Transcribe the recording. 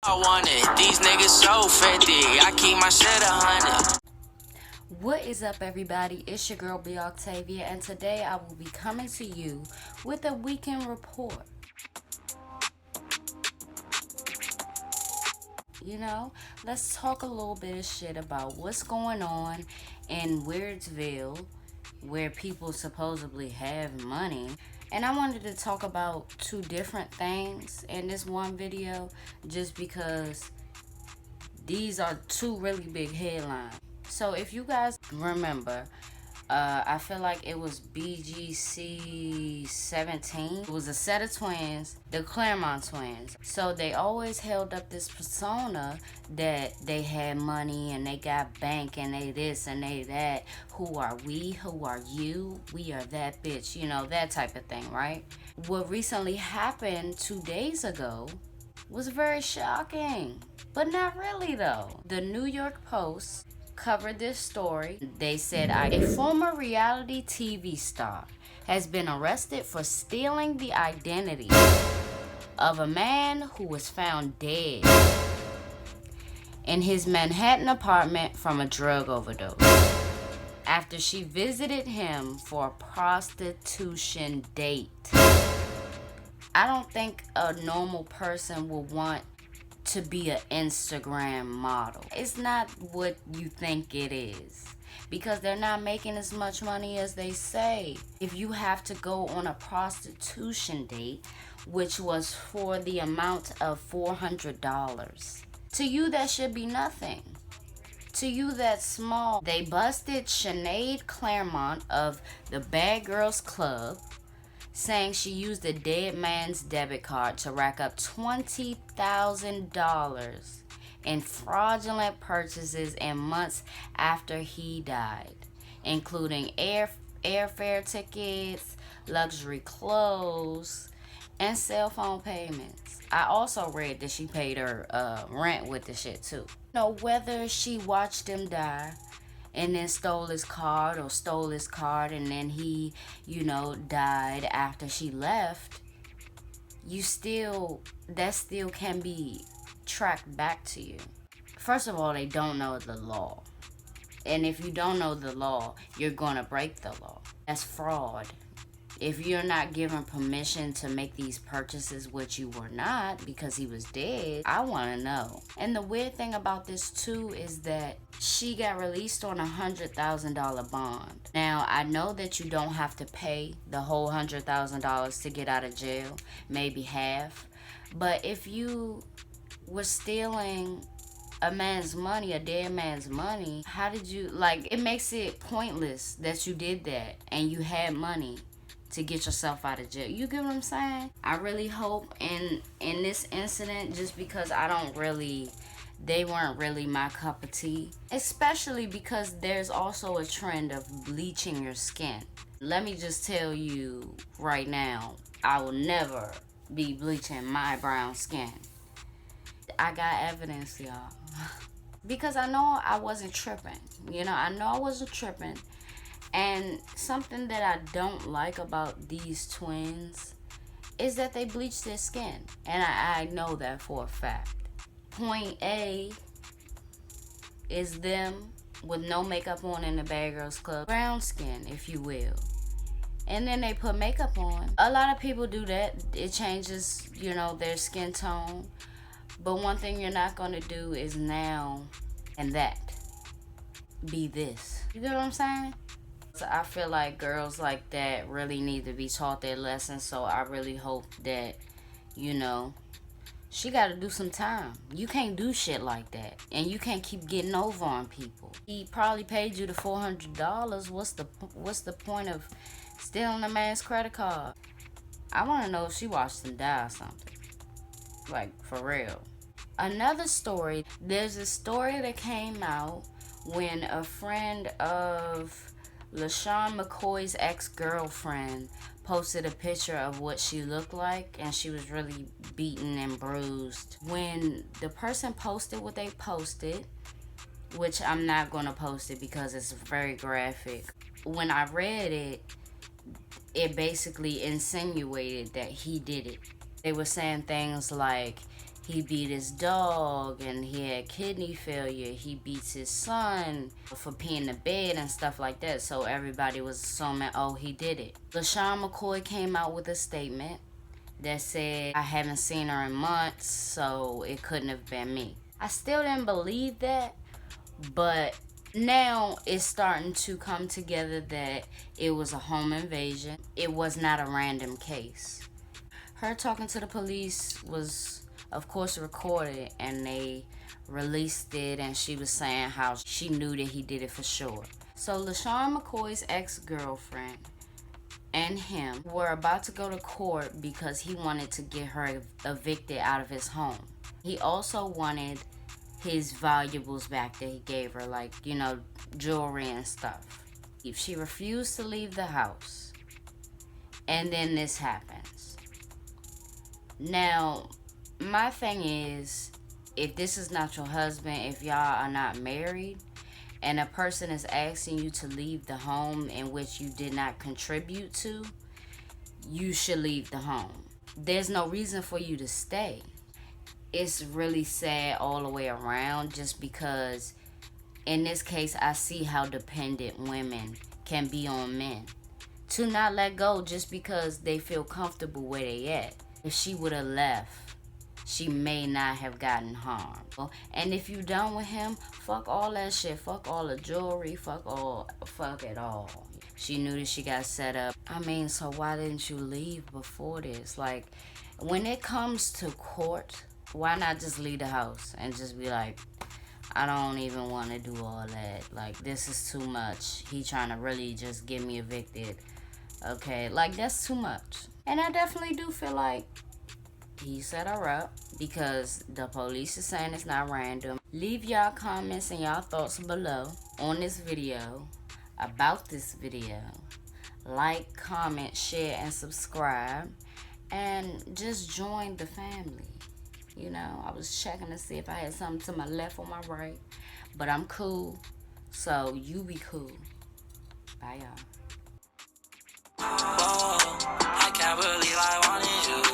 I want it. These niggas so 50. I keep my shit 100. What is up, everybody? It's your girl B.Octavia, and today I will be coming to you with a weekend report. Let's talk a little bit of shit about what's going on in Weirdsville, where people supposedly have money. And I wanted to talk about two different things in this one video just because these are two really big headlines. So if you guys remember, I feel like it was BGC 17. It was a set of twins, the Clermont twins. So they always held up this persona that they had money and they got bank and they this and they that. Who are we? Who are you? We are that bitch. You know, that type of thing, right? What recently happened 2 days ago was very shocking, but not really though. The New York Post covered this story. They said a former reality TV star has been arrested for stealing the identity of a man who was found dead in his Manhattan apartment from a drug overdose after she visited him for a prostitution date. I don't think a normal person will want to be an Instagram model. It's not what you think it is, because they're not making as much money as they say. If you have to go on a prostitution date, which was for the amount of $400, to you that should be nothing. To you that's small. They busted Shannade Clermont of the Bad Girls Club, saying she used a dead man's debit card to rack up $20,000 in fraudulent purchases in months after he died, including airfare tickets, luxury clothes, and cell phone payments. I also read that she paid her rent with the shit too. Whether she watched him die and then stole his card, or stole his card and then he, died after she left, that still can be tracked back to you. First of all, they don't know the law. And if you don't know the law, you're gonna break the law. That's fraud. If you're not given permission to make these purchases, which you were not because he was dead, I want to know. And the weird thing about this too is that she got released on a $100,000 bond. Now, I know that you don't have to pay the whole $100,000 to get out of jail, maybe half. But if you were stealing a man's money, a dead man's money, how did you, it makes it pointless that you did that and you had money to get yourself out of jail. You get what I'm saying? I really hope in this incident, just because they weren't really my cup of tea. Especially because there's also a trend of bleaching your skin. Let me just tell you right now, I will never be bleaching my brown skin. I got evidence, y'all. Because I know I wasn't tripping. I know I wasn't tripping. And something that I don't like about these twins is that they bleach their skin. And I know that for a fact. Point A is them with no makeup on in the Bad Girls Club. Brown skin, if you will. And then they put makeup on. A lot of people do that. It changes, their skin tone. But one thing you're not going to do is now and that be this. You get what I'm saying? I feel like girls like that really need to be taught their lesson. So I really hope that, she got to do some time. You can't do shit like that. And you can't keep getting over on people. He probably paid you the $400. What's the point of stealing a man's credit card? I want to know if she watched him die or something. Like, for real. Another story. There's a story that came out when a friend of MCcoy's ex-girlfriend posted a picture of what she looked like, and she was really beaten and bruised. When the person posted what they posted, which I'm not going to post it because it's very graphic, when I read it, it basically insinuated that he did it. They were saying things like He beat his dog and he had kidney failure. He beats his son for peeing the bed and stuff like that. So everybody was assuming, oh, he did it. LaShawn McCoy came out with a statement that said, I haven't seen her in months, so it couldn't have been me. I still didn't believe that, but now it's starting to come together that it was a home invasion. It was not a random case. Her talking to the police was, of course, recorded, and they released it, and she was saying how she knew that he did it for sure. So LaShawn McCoy's ex-girlfriend and him were about to go to court because he wanted to get her evicted out of his home. He also wanted his valuables back that he gave her, like, you know, jewelry and stuff. If she refused to leave the house, and then this happens. Now, my thing is, if this is not your husband, if y'all are not married, and a person is asking you to leave the home in which you did not contribute to, you should leave the home. There's no reason for you to stay. It's really sad all the way around, just because in this case I see how dependent women can be on men. To not let go just because they feel comfortable where they at. If she would have left, she may not have gotten harmed. And if you done with him, fuck all that shit. Fuck all the jewelry. Fuck it all. She knew that she got set up. I mean, so why didn't you leave before this? Like, when it comes to court, why not just leave the house and just be like, I don't even want to do all that. Like, this is too much. He trying to really just get me evicted. Okay, like, that's too much. And I definitely do feel like he set her up, because the police is saying it's not random. Leave y'all comments and y'all thoughts below on this video, about this video. Like, comment, share, and subscribe. And just join the family. You know, I was checking to see if I had something to my left or my right. But I'm cool. So you be cool. Bye, y'all. I can't believe I wanted you.